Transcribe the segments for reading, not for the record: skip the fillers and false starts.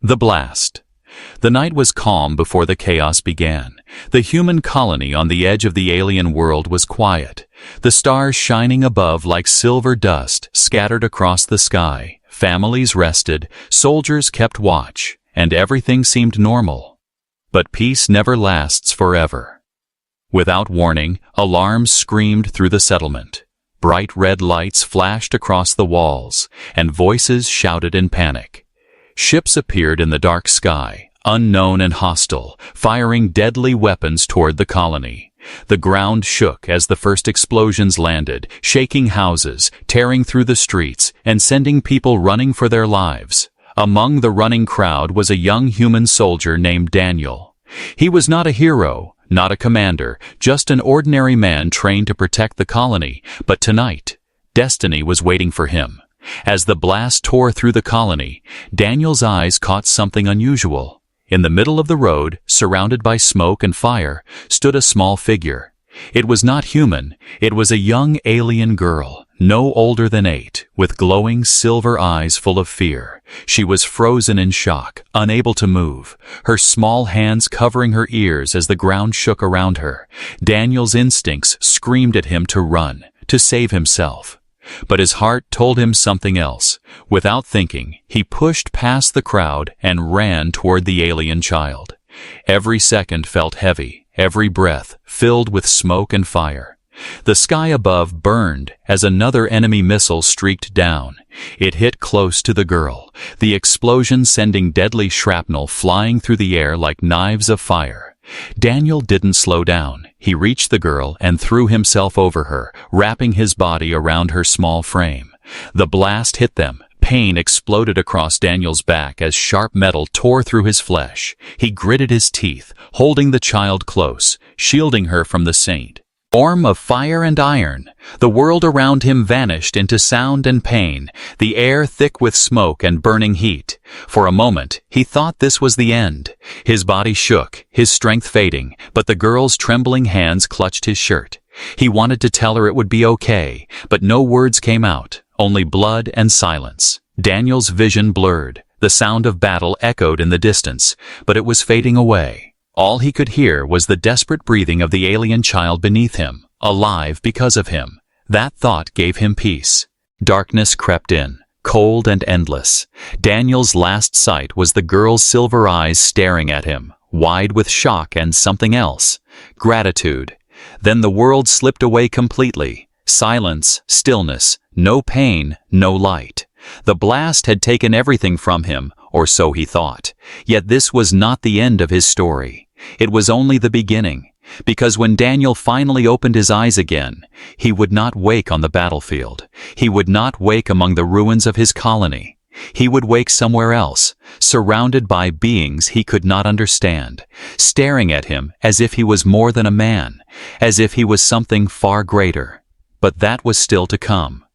The blast. The night was calm before the chaos began. The human colony on the edge of the alien world was quiet, the stars shining above like silver dust scattered across the sky. Families rested, soldiers kept watch, and everything seemed normal. But peace never lasts forever. Without warning, alarms screamed through the settlement. Bright red lights flashed across the walls, and voices shouted in panic. Ships appeared in the dark sky, unknown and hostile, firing deadly weapons toward the colony. The ground shook as the first explosions landed, shaking houses, tearing through the streets, and sending people running for their lives. Among the running crowd was a young human soldier named Daniel. He was not a hero, not a commander, just an ordinary man trained to protect the colony. But tonight, destiny was waiting for him. As the blast tore through the colony, Daniel's eyes caught something unusual. In the middle of the road, surrounded by smoke and fire, stood a small figure. It was not human. It was a young alien girl, no older than 8, with glowing silver eyes full of fear. She was frozen in shock, unable to move, her small hands covering her ears as the ground shook around her. Daniel's instincts screamed at him to run, to save himself. But his heart told him something else. Without thinking, he pushed past the crowd and ran toward the alien child. Every second felt heavy, every breath filled with smoke and fire. The sky above burned as another enemy missile streaked down. It hit close to the girl, the explosion sending deadly shrapnel flying through the air like knives of fire. Daniel didn't slow down. He reached the girl and threw himself over her, wrapping his body around her small frame. The blast hit them. Pain exploded across Daniel's back as sharp metal tore through his flesh. He gritted his teeth, holding the child close, shielding her from the storm of fire and iron. The world around him vanished into sound and pain, the air thick with smoke and burning heat. For a moment, he thought this was the end. His body shook, his strength fading, but the girl's trembling hands clutched his shirt. He wanted to tell her it would be okay, but no words came out, only blood and silence. Daniel's vision blurred. The sound of battle echoed in the distance, but it was fading away. All he could hear was the desperate breathing of the alien child beneath him, alive because of him. That thought gave him peace. Darkness crept in, cold and endless. Daniel's last sight was the girl's silver eyes staring at him, wide with shock and something else, gratitude. Then the world slipped away completely. Silence, stillness, no pain, no light. The blast had taken everything from him, or so he thought. Yet this was not the end of his story. It was only the beginning, because when Daniel finally opened his eyes again, he would not wake on the battlefield. He would not wake among the ruins of his colony. He would wake somewhere else, surrounded by beings he could not understand, staring at him as if he was more than a man, as if he was something far greater. But that was still to come.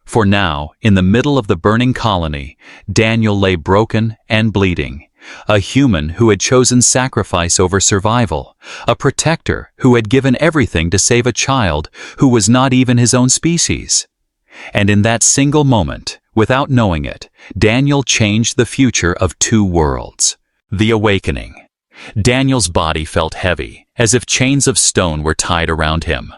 For now, in the middle of the burning colony, Daniel lay broken and bleeding. A human who had chosen sacrifice over survival. A protector who had given everything to save a child who was not even his own species. And in that single moment, without knowing it, Daniel changed the future of 2 worlds. The awakening. Daniel's body felt heavy, as if chains of stone were tied around him.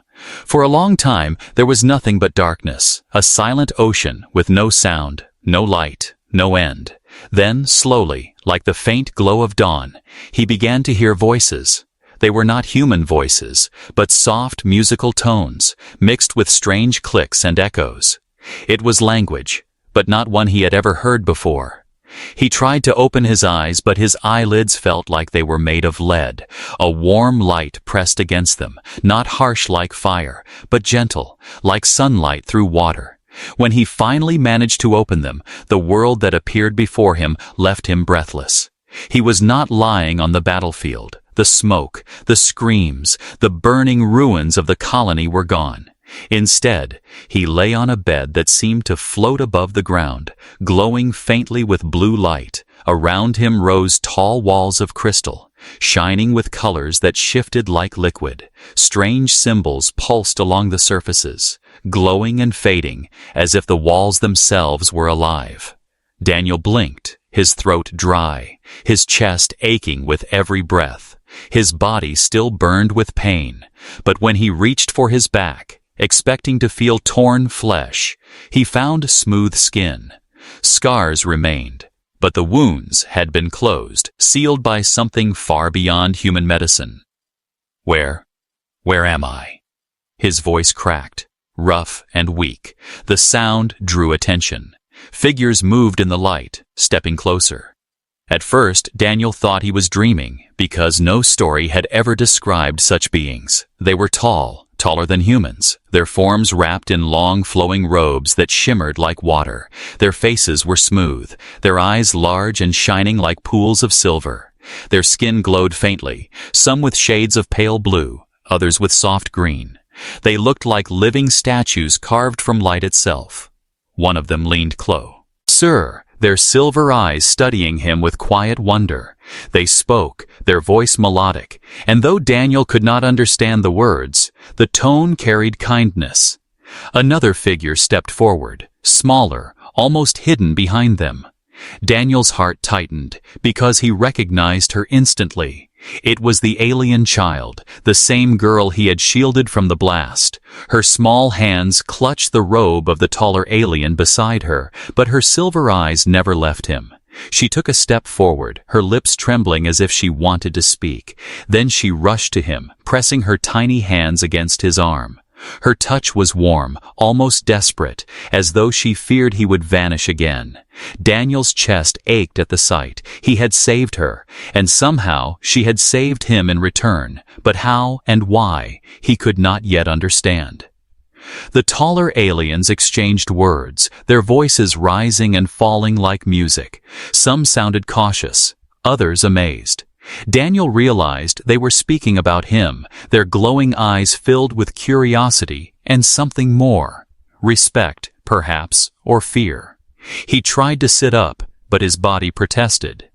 For a long time, there was nothing but darkness, a silent ocean with no sound, no light, no end. Then, slowly, like the faint glow of dawn, he began to hear voices. They were not human voices, but soft musical tones, mixed with strange clicks and echoes. It was language, but not one he had ever heard before. He tried to open his eyes, but his eyelids felt like they were made of lead. A warm light pressed against them, not harsh like fire, but gentle, like sunlight through water. When he finally managed to open them, the world that appeared before him left him breathless. He was not lying on the battlefield. The smoke, the screams, the burning ruins of the colony were gone. Instead, he lay on a bed that seemed to float above the ground, glowing faintly with blue light. Around him rose tall walls of crystal, shining with colors that shifted like liquid. Strange symbols pulsed along the surfaces, glowing and fading, as if the walls themselves were alive. Daniel blinked. his throat dry, his chest aching with every breath. His body still burned with pain, but when he reached for his back, expecting to feel torn flesh, he found smooth skin. Scars remained, but the wounds had been closed, sealed by something far beyond human medicine. Where am I? His voice cracked, rough and weak. The sound drew attention. Figures moved in the light, stepping closer. At first, Daniel thought he was dreaming, because no story had ever described such beings. They were tall, taller than humans, their forms wrapped in long flowing robes that shimmered like water. Their faces were smooth, their eyes large and shining like pools of silver. Their skin glowed faintly, some with shades of pale blue, others with soft green. They looked like living statues carved from light itself. One of them leaned close. "Sir," their silver eyes studying him with quiet wonder. They spoke, their voice melodic, and though Daniel could not understand the words, the tone carried kindness. Another figure stepped forward, smaller, almost hidden behind them. Daniel's heart tightened, because he recognized her instantly. It was the alien child, the same girl he had shielded from the blast. Her small hands clutched the robe of the taller alien beside her, but her silver eyes never left him. She took a step forward, her lips trembling as if she wanted to speak. Then she rushed to him, pressing her tiny hands against his arm. Her touch was warm, almost desperate, as though she feared he would vanish again. Daniel's chest ached at the sight. He had saved her, and somehow she had saved him in return. But how and why, he could not yet understand. The taller aliens exchanged words, their voices rising and falling like music. Some sounded cautious, others amazed. Daniel realized they were speaking about him, their glowing eyes filled with curiosity and something more. Respect, perhaps, or fear. He tried to sit up, but his body protested.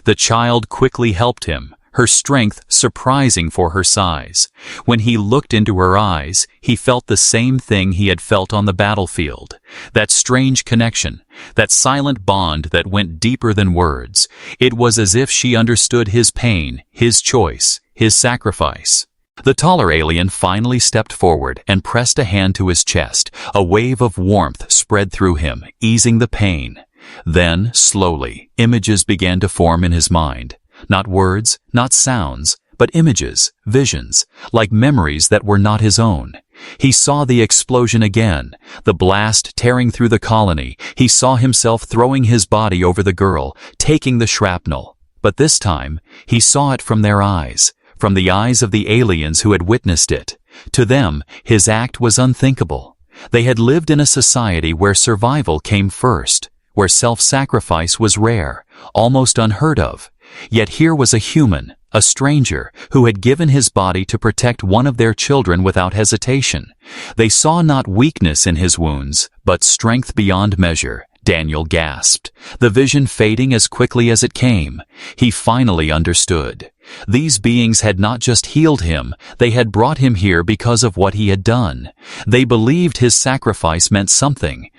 The child quickly helped him, her strength surprising for her size. When he looked into her eyes, he felt the same thing he had felt on the battlefield. That strange connection, that silent bond that went deeper than words. It was as if she understood his pain, his choice, his sacrifice. The taller alien finally stepped forward and pressed a hand to his chest. A wave of warmth spread through him, easing the pain. Then, slowly, images began to form in his mind. Not words, not sounds, but images, visions, like memories that were not his own. He saw the explosion again, the blast tearing through the colony. He saw himself throwing his body over the girl, taking the shrapnel. But this time, he saw it from their eyes, from the eyes of the aliens who had witnessed it. To them, his act was unthinkable. They had lived in a society where survival came first, where self-sacrifice was rare, almost unheard of. Yet here was a human, a stranger, who had given his body to protect one of their children without hesitation. They saw not weakness in his wounds, but strength beyond measure. Daniel gasped, the vision fading as quickly as it came. He finally understood. These beings had not just healed him, they had brought him here because of what he had done. They believed his sacrifice meant something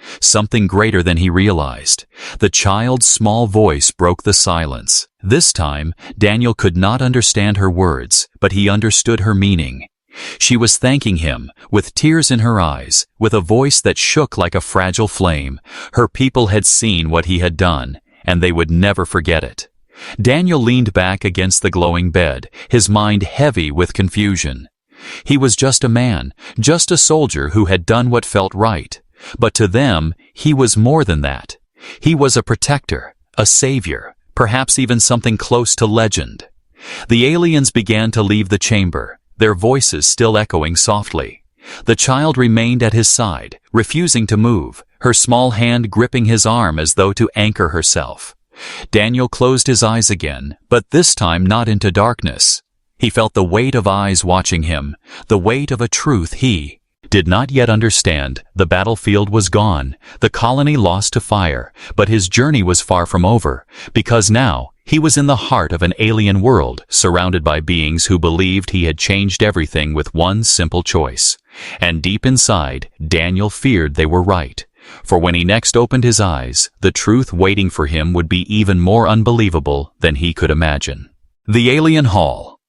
greater than he realized. The child's small voice broke the silence. This time, Daniel could not understand her words, but he understood her meaning. She was thanking him, with tears in her eyes, with a voice that shook like a fragile flame. Her people had seen what he had done, and they would never forget it. Daniel leaned back against the glowing bed, his mind heavy with confusion. He was just a man, just a soldier who had done what felt right. But to them, he was more than that. He was a protector, a savior, perhaps even something close to legend. The aliens began to leave the chamber, their voices still echoing softly. The child remained at his side, refusing to move, her small hand gripping his arm as though to anchor herself. Daniel closed his eyes again, but this time not into darkness. He felt the weight of eyes watching him, the weight of a truth he did not yet understand. The battlefield was gone, the colony lost to fire, but his journey was far from over, because now he was in the heart of an alien world, surrounded by beings who believed he had changed everything with one simple choice. And deep inside, Daniel feared they were right. For when he next opened his eyes, the truth waiting for him would be even more unbelievable than he could imagine. The Alien Hall.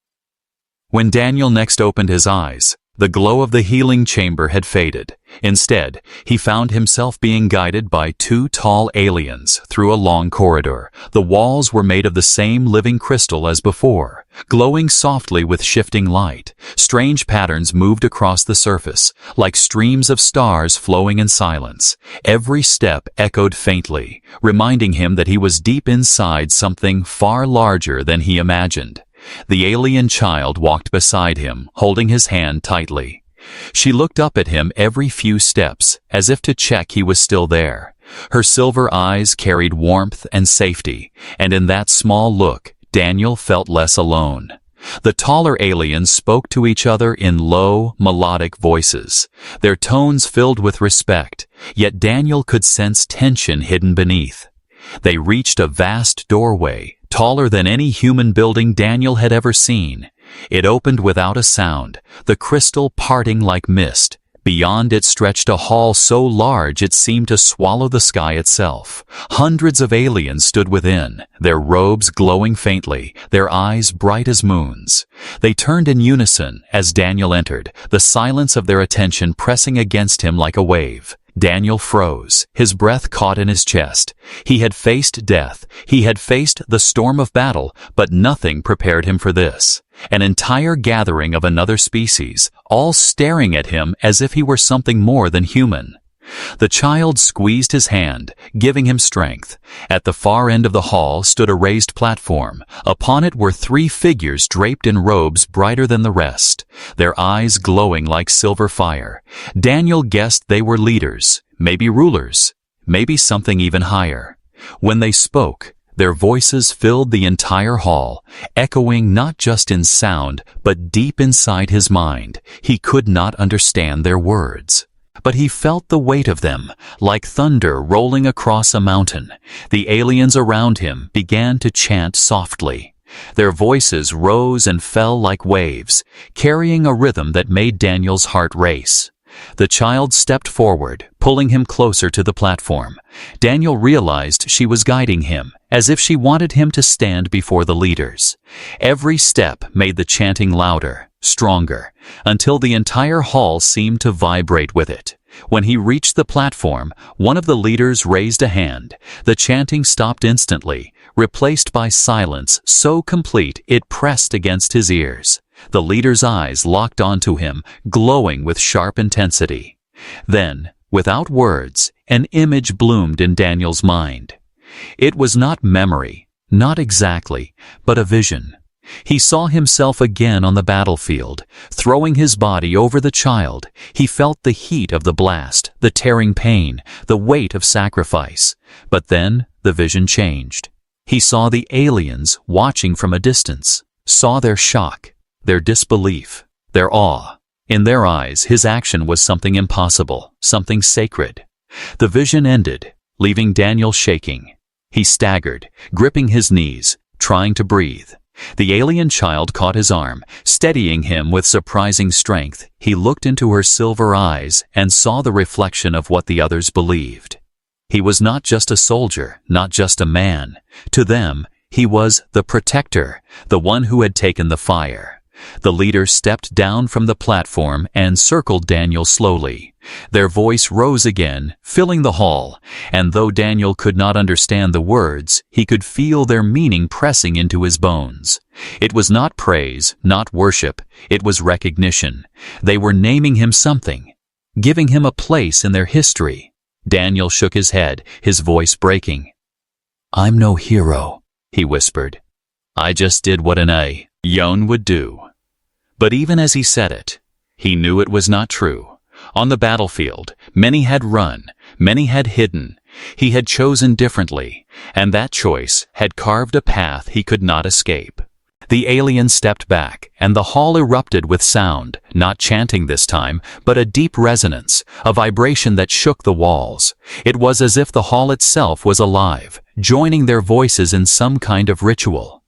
When Daniel next opened his eyes, the glow of the healing chamber had faded. Instead, he found himself being guided by two tall aliens through a long corridor. The walls were made of the same living crystal as before, glowing softly with shifting light. Strange patterns moved across the surface, like streams of stars flowing in silence. Every step echoed faintly, reminding him that he was deep inside something far larger than he imagined. The alien child walked beside him, holding his hand tightly. She looked up at him every few steps, as if to check he was still there. Her silver eyes carried warmth and safety, and in that small look, Daniel felt less alone. The taller aliens spoke to each other in low, melodic voices, their tones filled with respect, yet Daniel could sense tension hidden beneath. They reached a vast doorway, taller than any human building Daniel had ever seen. It opened without a sound, the crystal parting like mist. Beyond it stretched a hall so large it seemed to swallow the sky itself. Hundreds of aliens stood within, their robes glowing faintly, their eyes bright as moons. They turned in unison as Daniel entered, the silence of their attention pressing against him like a wave. Daniel froze, his breath caught in his chest. He had faced death, he had faced the storm of battle, but nothing prepared him for this. An entire gathering of another species, all staring at him as if he were something more than human. The child squeezed his hand, giving him strength. At the far end of the hall stood a raised platform. Upon it were three figures draped in robes brighter than the rest, their eyes glowing like silver fire. Daniel guessed they were leaders, maybe rulers, maybe something even higher. When they spoke, their voices filled the entire hall, echoing not just in sound, but deep inside his mind. He could not understand their words, but he felt the weight of them, like thunder rolling across a mountain. The aliens around him began to chant softly. Their voices rose and fell like waves, carrying a rhythm that made Daniel's heart race. The child stepped forward, pulling him closer to the platform. Daniel realized she was guiding him, as if she wanted him to stand before the leaders. Every step made the chanting louder, stronger, until the entire hall seemed to vibrate with it. When he reached the platform, one of the leaders raised a hand. The chanting stopped instantly, replaced by silence so complete it pressed against his ears. The leader's eyes locked onto him, glowing with sharp intensity. Then, without words, an image bloomed in Daniel's mind. It was not memory, not exactly, but a vision. He saw himself again on the battlefield, throwing his body over the child. He felt the heat of the blast, the tearing pain, the weight of sacrifice. But then the vision changed. He saw the aliens watching from a distance, saw their shock, their disbelief, their awe. In their eyes, his action was something impossible, something sacred. The vision ended, leaving Daniel shaking. He staggered, gripping his knees, trying to breathe. The alien child caught his arm, steadying him with surprising strength. He looked into her silver eyes and saw the reflection of what the others believed. He was not just a soldier, not just a man. To them, he was the protector, the one who had taken the fire. The leader stepped down from the platform and circled Daniel slowly. Their voice rose again, filling the hall, and though Daniel could not understand the words, he could feel their meaning pressing into his bones. It was not praise, not worship, it was recognition. They were naming him something, giving him a place in their history. Daniel shook his head, his voice breaking. "I'm no hero," he whispered. "I just did what an Yon would do." But even as he said it, he knew it was not true. On the battlefield, many had run, many had hidden. He had chosen differently, and that choice had carved a path he could not escape. The alien stepped back, and the hall erupted with sound, not chanting this time, but a deep resonance, a vibration that shook the walls. It was as if the hall itself was alive, joining their voices in some kind of ritual.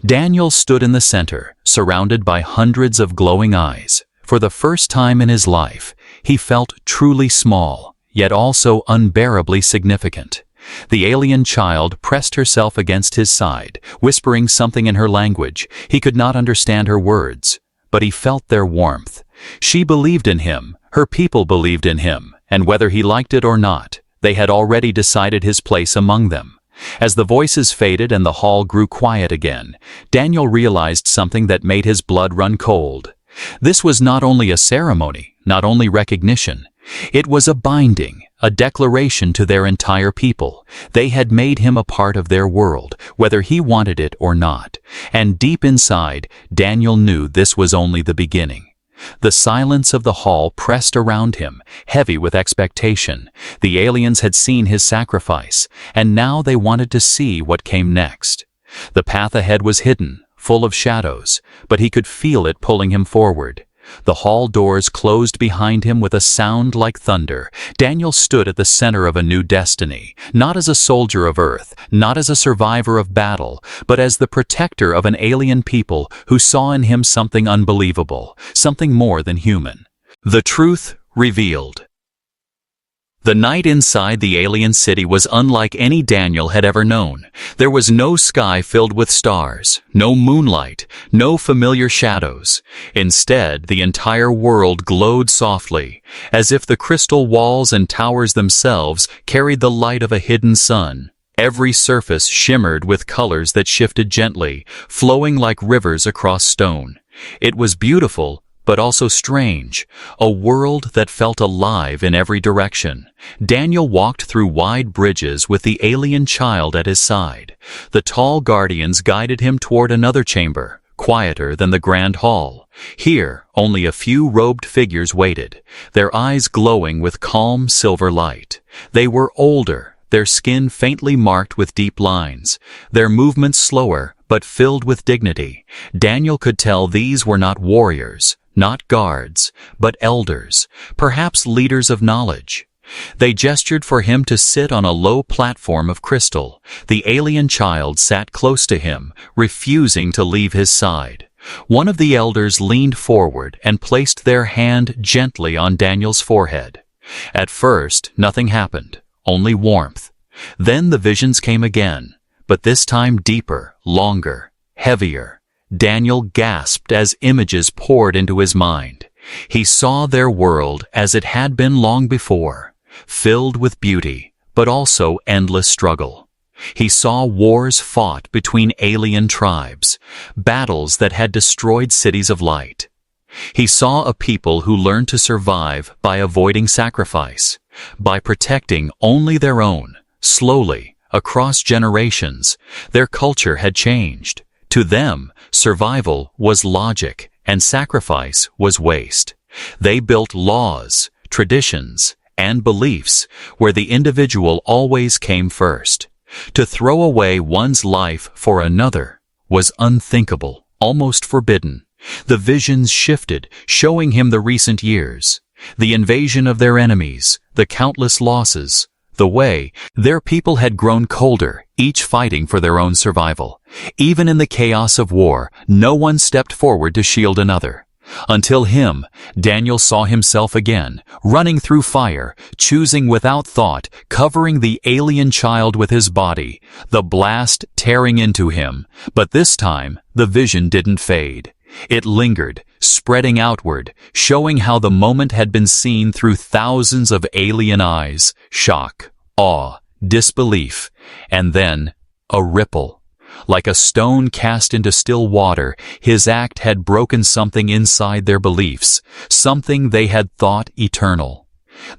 Daniel stood in the center, surrounded by hundreds of glowing eyes. For the first time in his life, he felt truly small, yet also unbearably significant. The alien child pressed herself against his side, whispering something in her language. He could not understand her words, but he felt their warmth. She believed in him, her people believed in him, and whether he liked it or not, they had already decided his place among them. As the voices faded and the hall grew quiet again, Daniel realized something that made his blood run cold. This was not only a ceremony, not only recognition. It was a binding, a declaration to their entire people. They had made him a part of their world, whether he wanted it or not. And deep inside, Daniel knew this was only the beginning. The silence of the hall pressed around him, heavy with expectation. The aliens had seen his sacrifice, and now they wanted to see what came next. The path ahead was hidden, full of shadows, but he could feel it pulling him forward. The hall doors closed behind him with a sound like thunder. Daniel stood at the center of a new destiny, not as a soldier of Earth, not as a survivor of battle, but as the protector of an alien people who saw in him something unbelievable, something more than human. The truth revealed. The night inside the alien city was unlike any Daniel had ever known. There was no sky filled with stars, no moonlight, no familiar shadows. Instead, the entire world glowed softly, as if the crystal walls and towers themselves carried the light of a hidden sun. Every surface shimmered with colors that shifted gently, flowing like rivers across stone. It was beautiful, but also strange, a world that felt alive in every direction. Daniel walked through wide bridges with the alien child at his side. The tall guardians guided him toward another chamber, quieter than the grand hall. Here, only a few robed figures waited, their eyes glowing with calm silver light. They were older, their skin faintly marked with deep lines, their movements slower, but filled with dignity. Daniel could tell these were not warriors, not guards, but elders, perhaps leaders of knowledge. They gestured for him to sit on a low platform of crystal. The alien child sat close to him, refusing to leave his side. One of the elders leaned forward and placed their hand gently on Daniel's forehead. At first, nothing happened, only warmth. Then the visions came again, but this time deeper, longer, heavier. Daniel gasped as images poured into his mind. He saw their world as it had been long before, filled with beauty, but also endless struggle. He saw wars fought between alien tribes, battles that had destroyed cities of light. He saw a people who learned to survive by avoiding sacrifice, by protecting only their own. Slowly, across generations, their culture had changed. To them, survival was logic and sacrifice was waste. They built laws, traditions, and beliefs where the individual always came first. To throw away one's life for another was unthinkable, almost forbidden. The visions shifted, showing him the recent years, the invasion of their enemies, the countless losses, the way their people had grown colder, each fighting for their own survival. Even in the chaos of war, no one stepped forward to shield another. Until him, Daniel saw himself again, running through fire, choosing without thought, covering the alien child with his body, the blast tearing into him. But this time, the vision didn't fade. It lingered, spreading outward, showing how the moment had been seen through thousands of alien eyes. Shock, awe, disbelief, and then a ripple. Like a stone cast into still water, his act had broken something inside their beliefs, something they had thought eternal.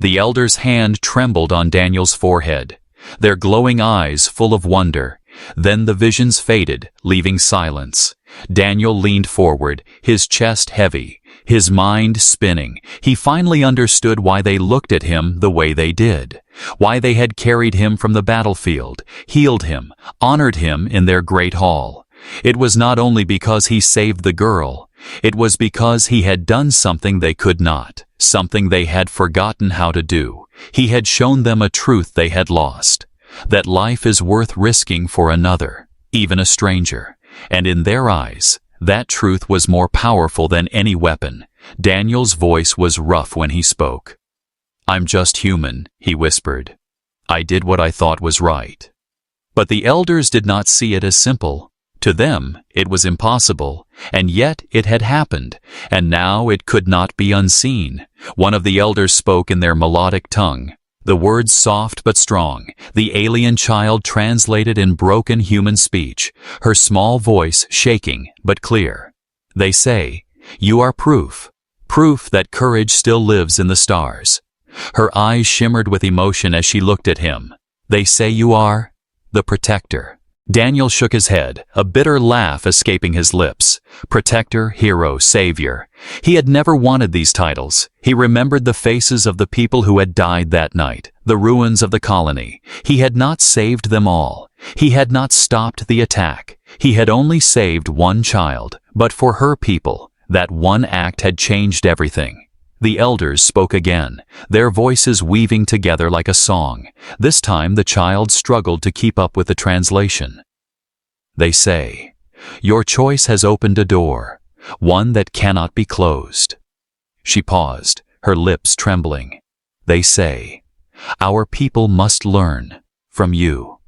The elder's hand trembled on Daniel's forehead, their glowing eyes full of wonder. Then the visions faded, leaving silence. Daniel leaned forward, his chest heavy, his mind spinning. He finally understood why they looked at him the way they did, why they had carried him from the battlefield, healed him, honored him in their great hall. It was not only because he saved the girl, it was because he had done something they could not, something they had forgotten how to do. He had shown them a truth they had lost, that life is worth risking for another, even a stranger. And in their eyes, that truth was more powerful than any weapon. Daniel's voice was rough when he spoke. "I'm just human," he whispered. "I did what I thought was right." But the elders did not see it as simple. To them, it was impossible, and yet it had happened, and now it could not be unseen. One of the elders spoke in their melodic tongue, the words soft but strong. The alien child translated in broken human speech, her small voice shaking but clear. "They say, you are proof that courage still lives in the stars." Her eyes shimmered with emotion as she looked at him. "They say you are the protector." Daniel shook his head, a bitter laugh escaping his lips. Protector, hero, savior. He had never wanted these titles. He remembered the faces of the people who had died that night, the ruins of the colony. He had not saved them all. He had not stopped the attack. He had only saved one child, but for her people, that one act had changed everything. The elders spoke again, their voices weaving together like a song. This time the child struggled to keep up with the translation. "They say, your choice has opened a door, one that cannot be closed." She paused, her lips trembling. "They say, our people must learn from you."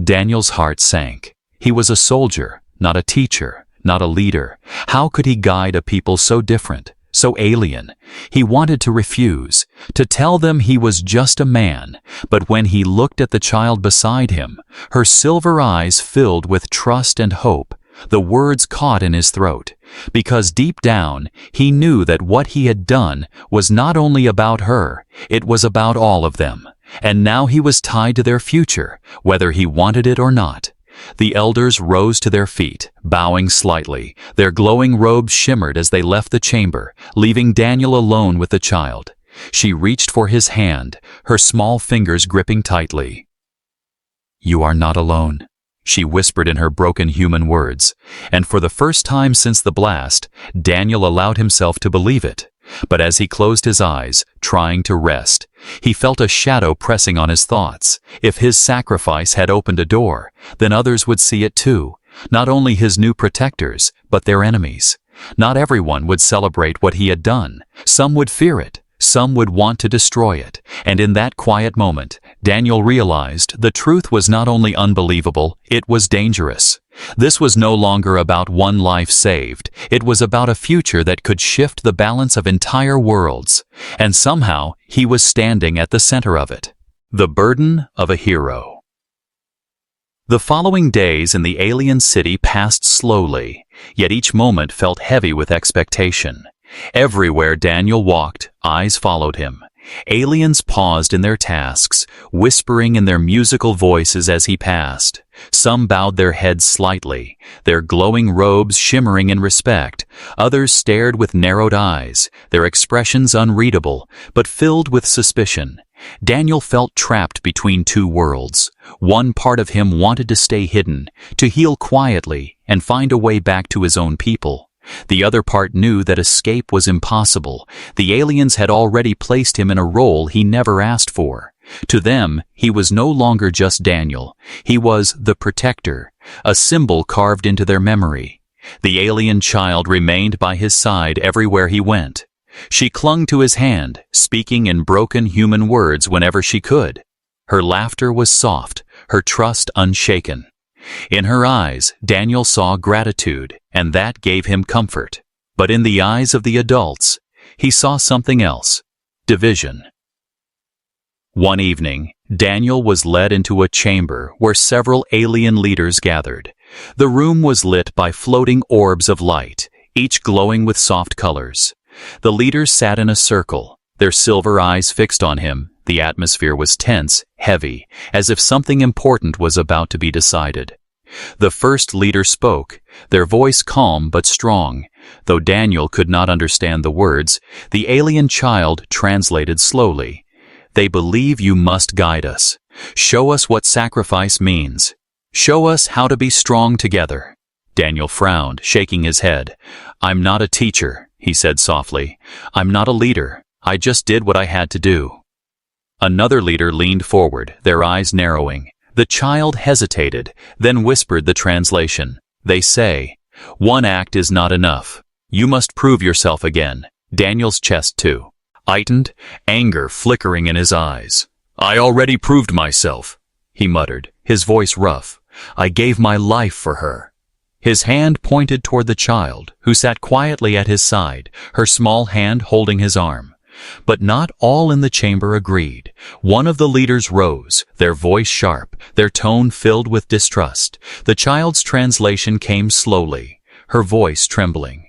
Daniel's heart sank. He was a soldier, not a teacher, not a leader. How could he guide a people so different? So alien? He wanted to refuse, to tell them he was just a man, but when he looked at the child beside him, her silver eyes filled with trust and hope, the words caught in his throat, because deep down he knew that what he had done was not only about her, it was about all of them, and now he was tied to their future, whether he wanted it or not. The elders rose to their feet, bowing slightly. Their glowing robes shimmered as they left the chamber, leaving Daniel alone with the child. She reached for his hand, her small fingers gripping tightly. "You are not alone," she whispered in her broken human words, and for the first time since the blast, Daniel allowed himself to believe it. But as he closed his eyes, trying to rest, he felt a shadow pressing on his thoughts. If his sacrifice had opened a door, then others would see it too. Not only his new protectors, but their enemies. Not everyone would celebrate what he had done. Some would fear it. Some would want to destroy it. And in that quiet moment, Daniel realized the truth was not only unbelievable, it was dangerous. This was no longer about one life saved. It was about a future that could shift the balance of entire worlds. And somehow, he was standing at the center of it. The burden of a hero. The following days in the alien city passed slowly, yet each moment felt heavy with expectation. Everywhere Daniel walked, eyes followed him. Aliens paused in their tasks, whispering in their musical voices as he passed. Some bowed their heads slightly, their glowing robes shimmering in respect. Others stared with narrowed eyes, their expressions unreadable, but filled with suspicion. Daniel felt trapped between two worlds. One part of him wanted to stay hidden, to heal quietly and find a way back to his own people. The other part knew that escape was impossible. The aliens had already placed him in a role he never asked for. To them, he was no longer just Daniel. He was the protector, a symbol carved into their memory. The alien child remained by his side everywhere he went. She clung to his hand, speaking in broken human words whenever she could. Her laughter was soft, her trust unshaken. In her eyes, Daniel saw gratitude, and that gave him comfort. But in the eyes of the adults, he saw something else: division. One evening, Daniel was led into a chamber where several alien leaders gathered. The room was lit by floating orbs of light, each glowing with soft colors. The leaders sat in a circle, their silver eyes fixed on him. The atmosphere was tense, heavy, as if something important was about to be decided. The first leader spoke, their voice calm but strong. Though Daniel could not understand the words, the alien child translated slowly. "They believe you must guide us. Show us what sacrifice means. Show us how to be strong together." Daniel frowned, shaking his head. "I'm not a teacher," he said softly. "I'm not a leader. I just did what I had to do." Another leader leaned forward, their eyes narrowing. The child hesitated, then whispered the translation. "They say, one act is not enough. You must prove yourself again." Daniel's chest too. heightened, anger flickering in his eyes. "I already proved myself," he muttered, his voice rough. "I gave my life for her." His hand pointed toward the child, who sat quietly at his side, her small hand holding his arm. But not all in the chamber agreed. One of the leaders rose, their voice sharp, their tone filled with distrust. The child's translation came slowly, her voice trembling.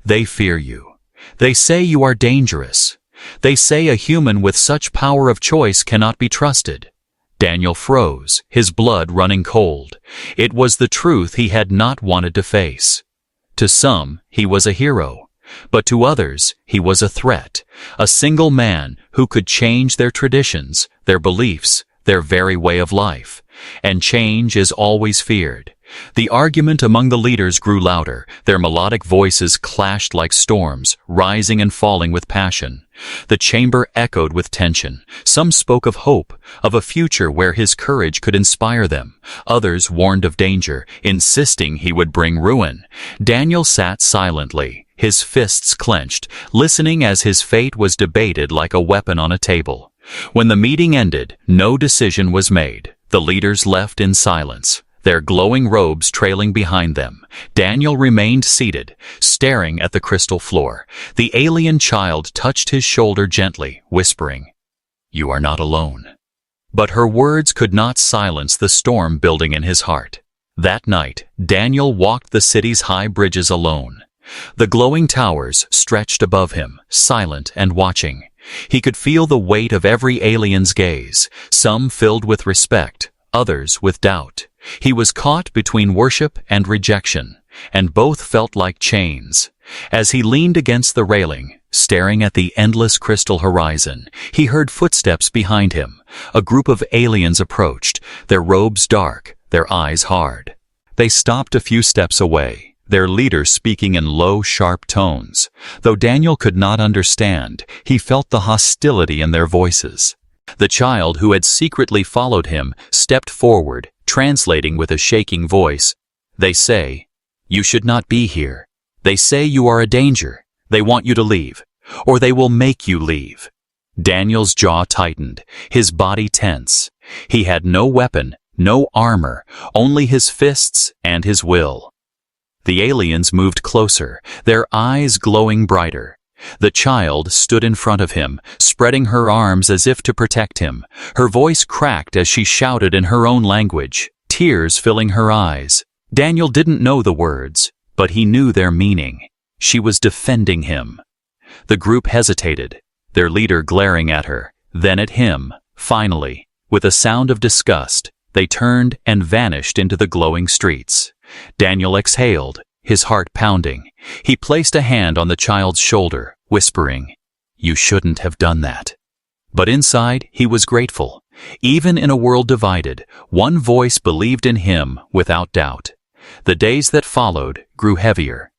"They fear you. They say you are dangerous. They say a human with such power of choice cannot be trusted." Daniel froze, his blood running cold. It was the truth he had not wanted to face. To some, he was a hero, but to others, he was a threat, a single man who could change their traditions, their beliefs, their very way of life. And change is always feared. The argument among the leaders grew louder. Their melodic voices clashed like storms, rising and falling with passion. The chamber echoed with tension. Some spoke of hope, of a future where his courage could inspire them. Others warned of danger, insisting he would bring ruin. Daniel sat silently, his fists clenched, listening as his fate was debated like a weapon on a table. When the meeting ended, no decision was made. The leaders left in silence, their glowing robes trailing behind them. Daniel remained seated, staring at the crystal floor. The alien child touched his shoulder gently, whispering, "You are not alone." But her words could not silence the storm building in his heart. That night, Daniel walked the city's high bridges alone. The glowing towers stretched above him, silent and watching. He could feel the weight of every alien's gaze, some filled with respect, others with doubt. He was caught between worship and rejection, and both felt like chains. As he leaned against the railing, staring at the endless crystal horizon, he heard footsteps behind him. A group of aliens approached, their robes dark, their eyes hard. They stopped a few steps away, their leader speaking in low, sharp tones. Though Daniel could not understand, he felt the hostility in their voices. The child who had secretly followed him stepped forward, translating with a shaking voice. "They say, you should not be here. They say you are a danger. They want you to leave, or they will make you leave." Daniel's jaw tightened, his body tense. He had no weapon, no armor, only his fists and his will. The aliens moved closer, their eyes glowing brighter. The child stood in front of him, spreading her arms as if to protect him. Her voice cracked as she shouted in her own language, tears filling her eyes. Daniel didn't know the words, but he knew their meaning. She was defending him. The group hesitated, their leader glaring at her, then at him. Finally, with a sound of disgust, they turned and vanished into the glowing streets. Daniel exhaled, his heart pounding. He placed a hand on the child's shoulder, whispering, "You shouldn't have done that." But inside, he was grateful. Even in a world divided, one voice believed in him without doubt. The days that followed grew heavier.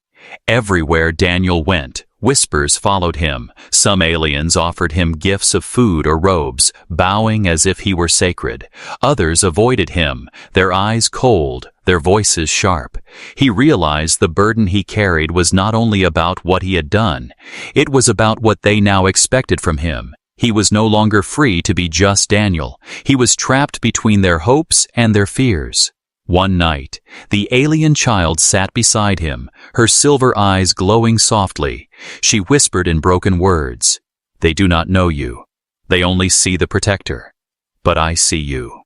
Everywhere Daniel went, whispers followed him. Some aliens offered him gifts of food or robes, bowing as if he were sacred. Others avoided him, their eyes cold, their voices sharp. He realized the burden he carried was not only about what he had done, it was about what they now expected from him. He was no longer free to be just Daniel. He was trapped between their hopes and their fears. One night, the alien child sat beside him, her silver eyes glowing softly. She whispered in broken words, "They do not know you. They only see the protector. But I see you."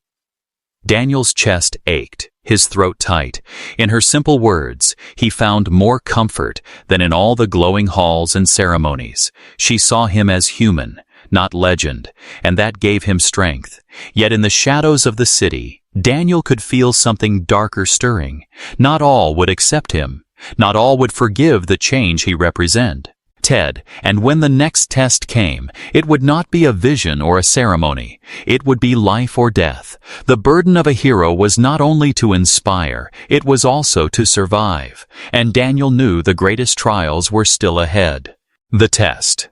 Daniel's chest ached, his throat tight. In her simple words, he found more comfort than in all the glowing halls and ceremonies. She saw him as human, not legend, and that gave him strength. Yet in the shadows of the city, Daniel could feel something darker stirring. Not all would accept him. Not all would forgive the change he represented. And when the next test came, it would not be a vision or a ceremony. It would be life or death. The burden of a hero was not only to inspire, it was also to survive. And Daniel knew the greatest trials were still ahead. The test.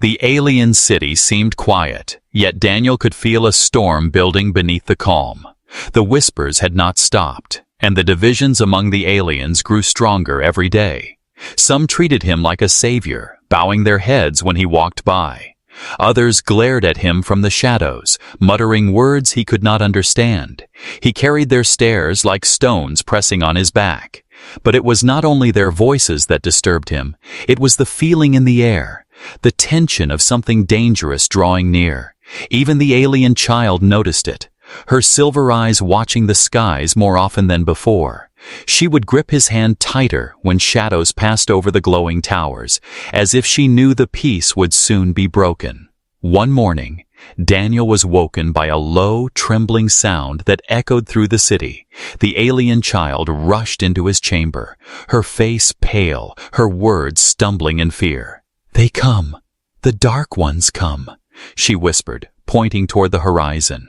The alien city seemed quiet, yet Daniel could feel a storm building beneath the calm. The whispers had not stopped, and the divisions among the aliens grew stronger every day. Some treated him like a savior, bowing their heads when he walked by. Others glared at him from the shadows, muttering words he could not understand. He carried their stares like stones pressing on his back. But it was not only their voices that disturbed him, it was the feeling in the air, the tension of something dangerous drawing near. Even the alien child noticed it, her silver eyes watching the skies more often than before. She would grip his hand tighter when shadows passed over the glowing towers, as if she knew the peace would soon be broken. One morning, Daniel was woken by a low, trembling sound that echoed through the city. The alien child rushed into his chamber, her face pale, her words stumbling in fear. "They come. The Dark Ones come," she whispered, pointing toward the horizon.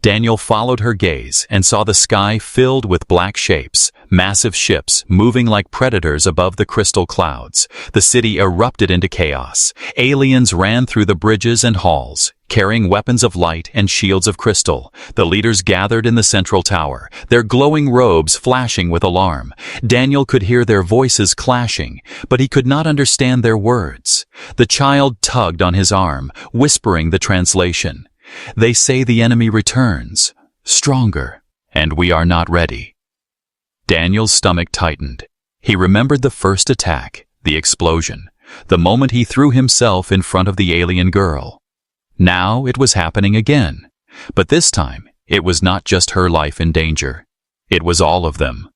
Daniel followed her gaze and saw the sky filled with black shapes, massive ships moving like predators above the crystal clouds. The city erupted into chaos. Aliens ran through the bridges and halls, carrying weapons of light and shields of crystal. The leaders gathered in the central tower, their glowing robes flashing with alarm. Daniel could hear their voices clashing, but he could not understand their words. The child tugged on his arm, whispering the translation. "They say the enemy returns, stronger, and we are not ready." Daniel's stomach tightened. He remembered the first attack, the explosion, the moment he threw himself in front of the alien girl. Now it was happening again. But this time, it was not just her life in danger. It was all of them.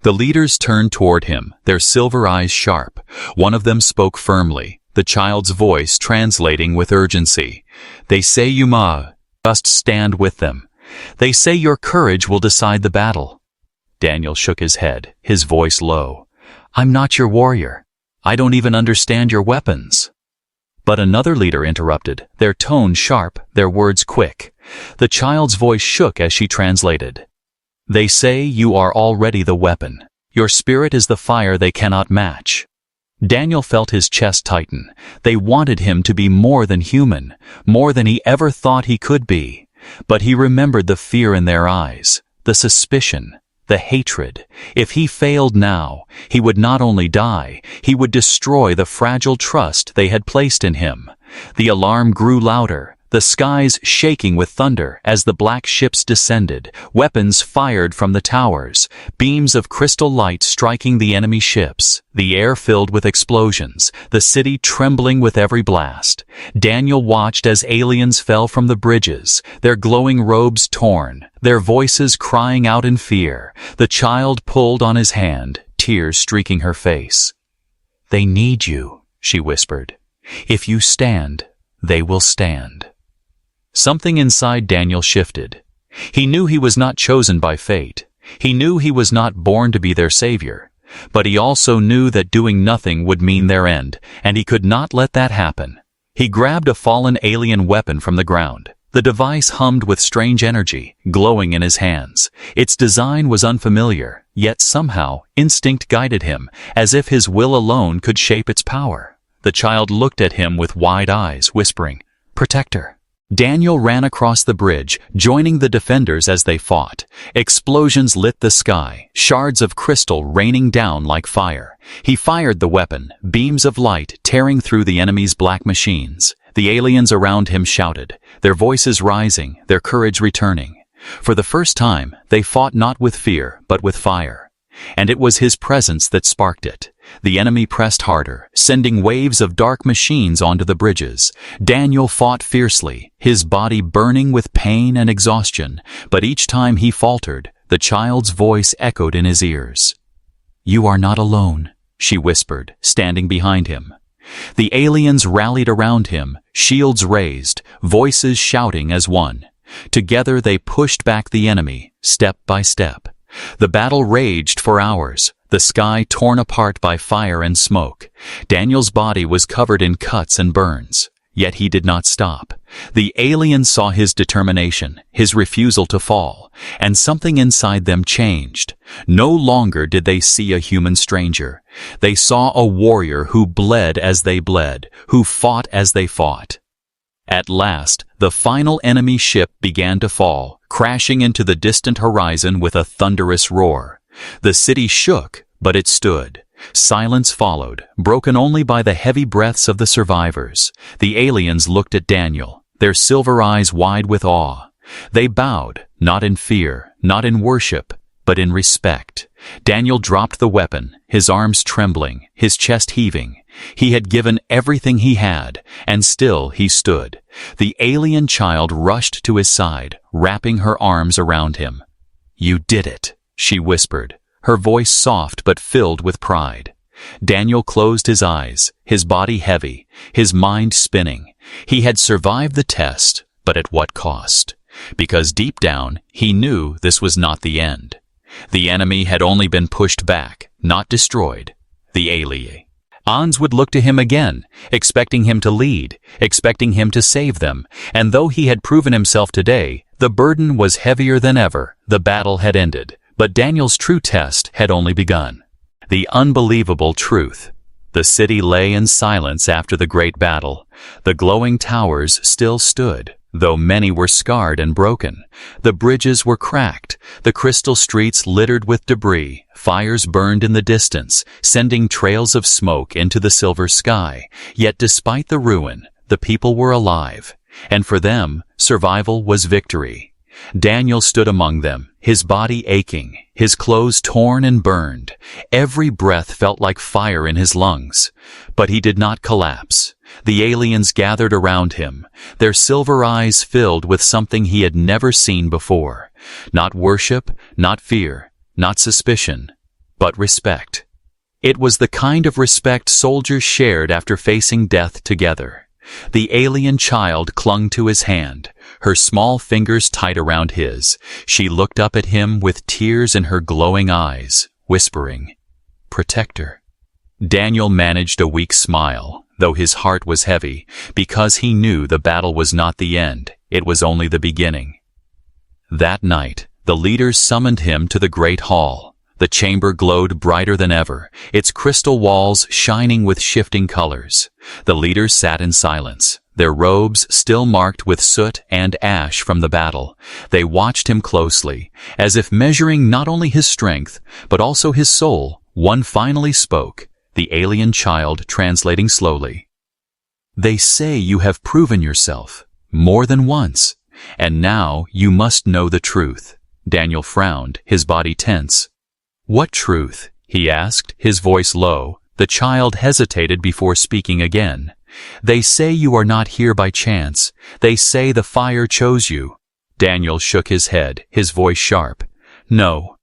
The leaders turned toward him, their silver eyes sharp. One of them spoke firmly, the child's voice translating with urgency. "They say you must stand with them. They say your courage will decide the battle." Daniel shook his head, his voice low. "I'm not your warrior. I don't even understand your weapons." But another leader interrupted, their tone sharp, their words quick. The child's voice shook as she translated. "They say you are already the weapon. Your spirit is the fire they cannot match." Daniel felt his chest tighten. They wanted him to be more than human, more than he ever thought he could be. But he remembered the fear in their eyes, the suspicion, the hatred. If he failed now, he would not only die, he would destroy the fragile trust they had placed in him. The alarm grew louder, the skies shaking with thunder as the black ships descended, weapons fired from the towers, beams of crystal light striking the enemy ships, the air filled with explosions, the city trembling with every blast. Daniel watched as aliens fell from the bridges, their glowing robes torn, their voices crying out in fear. The child pulled on his hand, tears streaking her face. "They need you," she whispered. "If you stand, they will stand." Something inside Daniel shifted. He knew he was not chosen by fate. He knew he was not born to be their savior. But he also knew that doing nothing would mean their end, and he could not let that happen. He grabbed a fallen alien weapon from the ground. The device hummed with strange energy, glowing in his hands. Its design was unfamiliar, yet somehow instinct guided him, as if his will alone could shape its power. The child looked at him with wide eyes, whispering, "Protector." Daniel ran across the bridge, joining the defenders as they fought. Explosions lit the sky, shards of crystal raining down like fire. He fired the weapon, beams of light tearing through the enemy's black machines. The aliens around him shouted, their voices rising, their courage returning. For the first time, they fought not with fear, but with fire. And it was his presence that sparked it. The enemy pressed harder, sending waves of dark machines onto the bridges. Daniel fought fiercely, his body burning with pain and exhaustion, but each time he faltered, the child's voice echoed in his ears. "You are not alone," she whispered, standing behind him. The aliens rallied around him, shields raised, voices shouting as one. Together they pushed back the enemy, step by step. The battle raged for hours, the sky torn apart by fire and smoke. Daniel's body was covered in cuts and burns, yet he did not stop. The aliens saw his determination, his refusal to fall, and something inside them changed. No longer did they see a human stranger. They saw a warrior who bled as they bled, who fought as they fought. At last, the final enemy ship began to fall, crashing into the distant horizon with a thunderous roar. The city shook, but it stood. Silence followed, broken only by the heavy breaths of the survivors. The aliens looked at Daniel, their silver eyes wide with awe. They bowed, not in fear, not in worship, but in respect. Daniel dropped the weapon, his arms trembling, his chest heaving. He had given everything he had, and still he stood. The alien child rushed to his side, wrapping her arms around him. "You did it," she whispered, her voice soft but filled with pride. Daniel closed his eyes, his body heavy, his mind spinning. He had survived the test, but at what cost? Because deep down, he knew this was not the end. The enemy had only been pushed back, not destroyed. The alien. Ans would look to him again, expecting him to lead, expecting him to save them, and though he had proven himself today, the burden was heavier than ever. The battle had ended, but Daniel's true test had only begun. The unbelievable truth. The city lay in silence after the great battle. The glowing towers still stood, though many were scarred and broken. The bridges were cracked, the crystal streets littered with debris. Fires burned in the distance, sending trails of smoke into the silver sky. Yet despite the ruin, the people were alive, and for them, survival was victory. Daniel stood among them, his body aching, his clothes torn and burned. Every breath felt like fire in his lungs. But he did not collapse. The aliens gathered around him, their silver eyes filled with something he had never seen before. Not worship, not fear, not suspicion, but respect. It was the kind of respect soldiers shared after facing death together. The alien child clung to his hand, her small fingers tight around his. She looked up at him with tears in her glowing eyes, whispering, "Protector." Daniel managed a weak smile, though his heart was heavy, because he knew the battle was not the end, it was only the beginning. That night, the leaders summoned him to the great hall. The chamber glowed brighter than ever, its crystal walls shining with shifting colors. The leaders sat in silence, their robes still marked with soot and ash from the battle. They watched him closely, as if measuring not only his strength, but also his soul. One finally spoke, the alien child translating slowly. "They say you have proven yourself, more than once, and now you must know the truth." Daniel frowned, his body tense. "What truth?" he asked, his voice low. The child hesitated before speaking again. "They say you are not here by chance. They say the fire chose you." Daniel shook his head, his voice sharp. "No,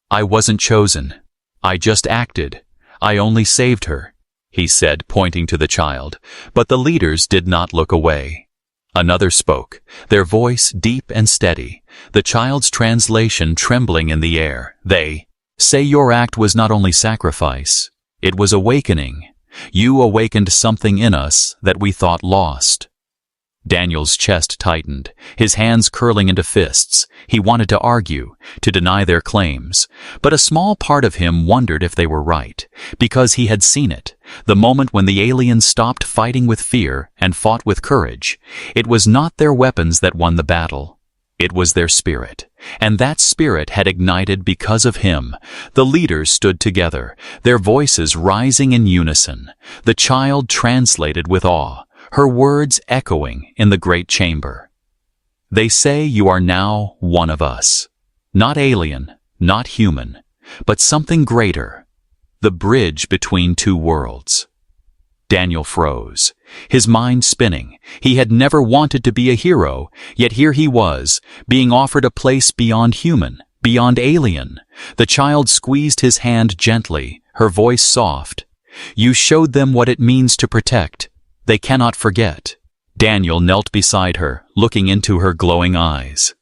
I wasn't chosen. I just acted. I only saved her," he said, pointing to the child. But the leaders did not look away. Another spoke, their voice deep and steady, the child's translation trembling in the air. "They say your act was not only sacrifice, it was awakening. You awakened something in us that we thought lost." Daniel's chest tightened, his hands curling into fists. He wanted to argue, to deny their claims, but a small part of him wondered if they were right, because he had seen it, the moment when the aliens stopped fighting with fear and fought with courage. It was not their weapons that won the battle. It was their spirit, and that spirit had ignited because of him. The leaders stood together, their voices rising in unison. The child translated with awe, her words echoing in the great chamber. "They say you are now one of us. Not alien, not human, but something greater. The bridge between two worlds." Daniel froze, his mind spinning. He had never wanted to be a hero, yet here he was, being offered a place beyond human, beyond alien. The child squeezed his hand gently, her voice soft. "You showed them what it means to protect. They cannot forget." Daniel knelt beside her, looking into her glowing eyes.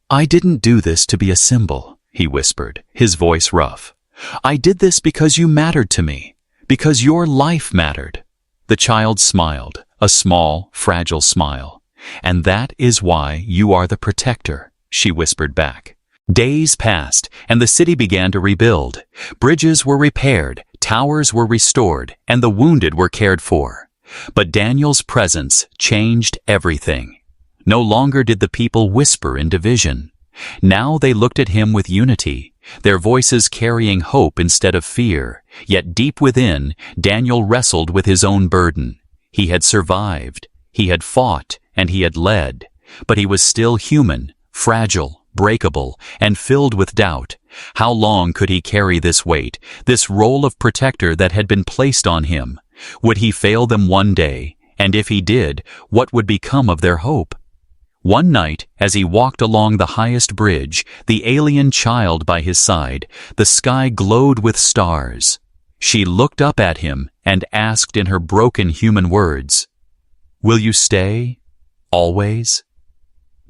"I didn't do this to be a symbol," he whispered, his voice rough. "I did this because you mattered to me, because your life mattered." The child smiled, a small, fragile smile. "And that is why you are the protector," she whispered back. Days passed, and the city began to rebuild. Bridges were repaired, towers were restored, and the wounded were cared for. But Daniel's presence changed everything. No longer did the people whisper in division. Now they looked at him with unity. their voices carrying hope instead of fear. Yet deep within, Daniel wrestled with his own burden. He had survived, he had fought, and he had led. But he was still human, fragile, breakable, and filled with doubt. How long could he carry this weight, this role of protector that had been placed on him? Would he fail them one day? And if he did, what would become of their hope? One night, as he walked along the highest bridge, the alien child by his side, the sky glowed with stars. She looked up at him and asked in her broken human words, "Will you stay? Always?"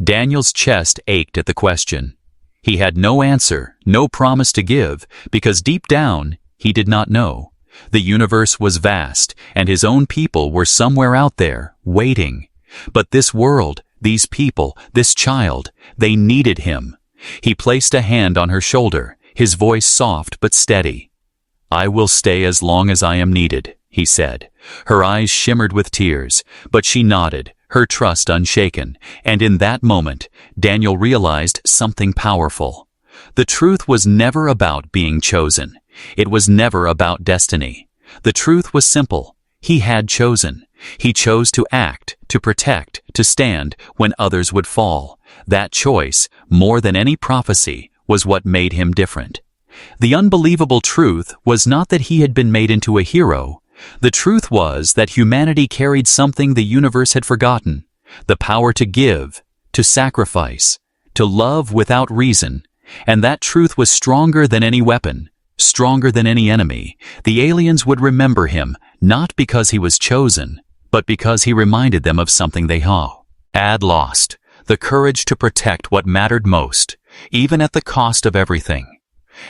Daniel's chest ached at the question. He had no answer, no promise to give, because deep down, he did not know. The universe was vast, and his own people were somewhere out there, waiting. But this world, these people, this child, they needed him. He placed a hand on her shoulder, his voice soft but steady. "I will stay as long as I am needed," he said. Her eyes shimmered with tears, but she nodded, her trust unshaken, and in that moment, Daniel realized something powerful. The truth was never about being chosen. It was never about destiny. The truth was simple. He had chosen. He chose to act, to protect, to stand when others would fall. That choice, more than any prophecy, was what made him different. The unbelievable truth was not that he had been made into a hero. The truth was that humanity carried something the universe had forgotten: the power to give, to sacrifice, to love without reason. And that truth was stronger than any weapon, stronger than any enemy. The aliens would remember him, not because he was chosen, but because he reminded them of something they had lost: the courage to protect what mattered most, even at the cost of everything.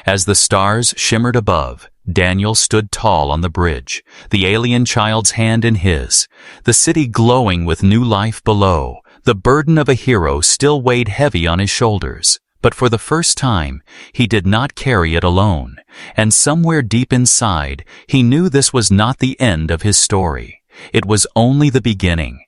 As the stars shimmered above, Daniel stood tall on the bridge, the alien child's hand in his, the city glowing with new life below. The burden of a hero still weighed heavy on his shoulders, but for the first time, he did not carry it alone. And somewhere deep inside, he knew this was not the end of his story. It was only the beginning.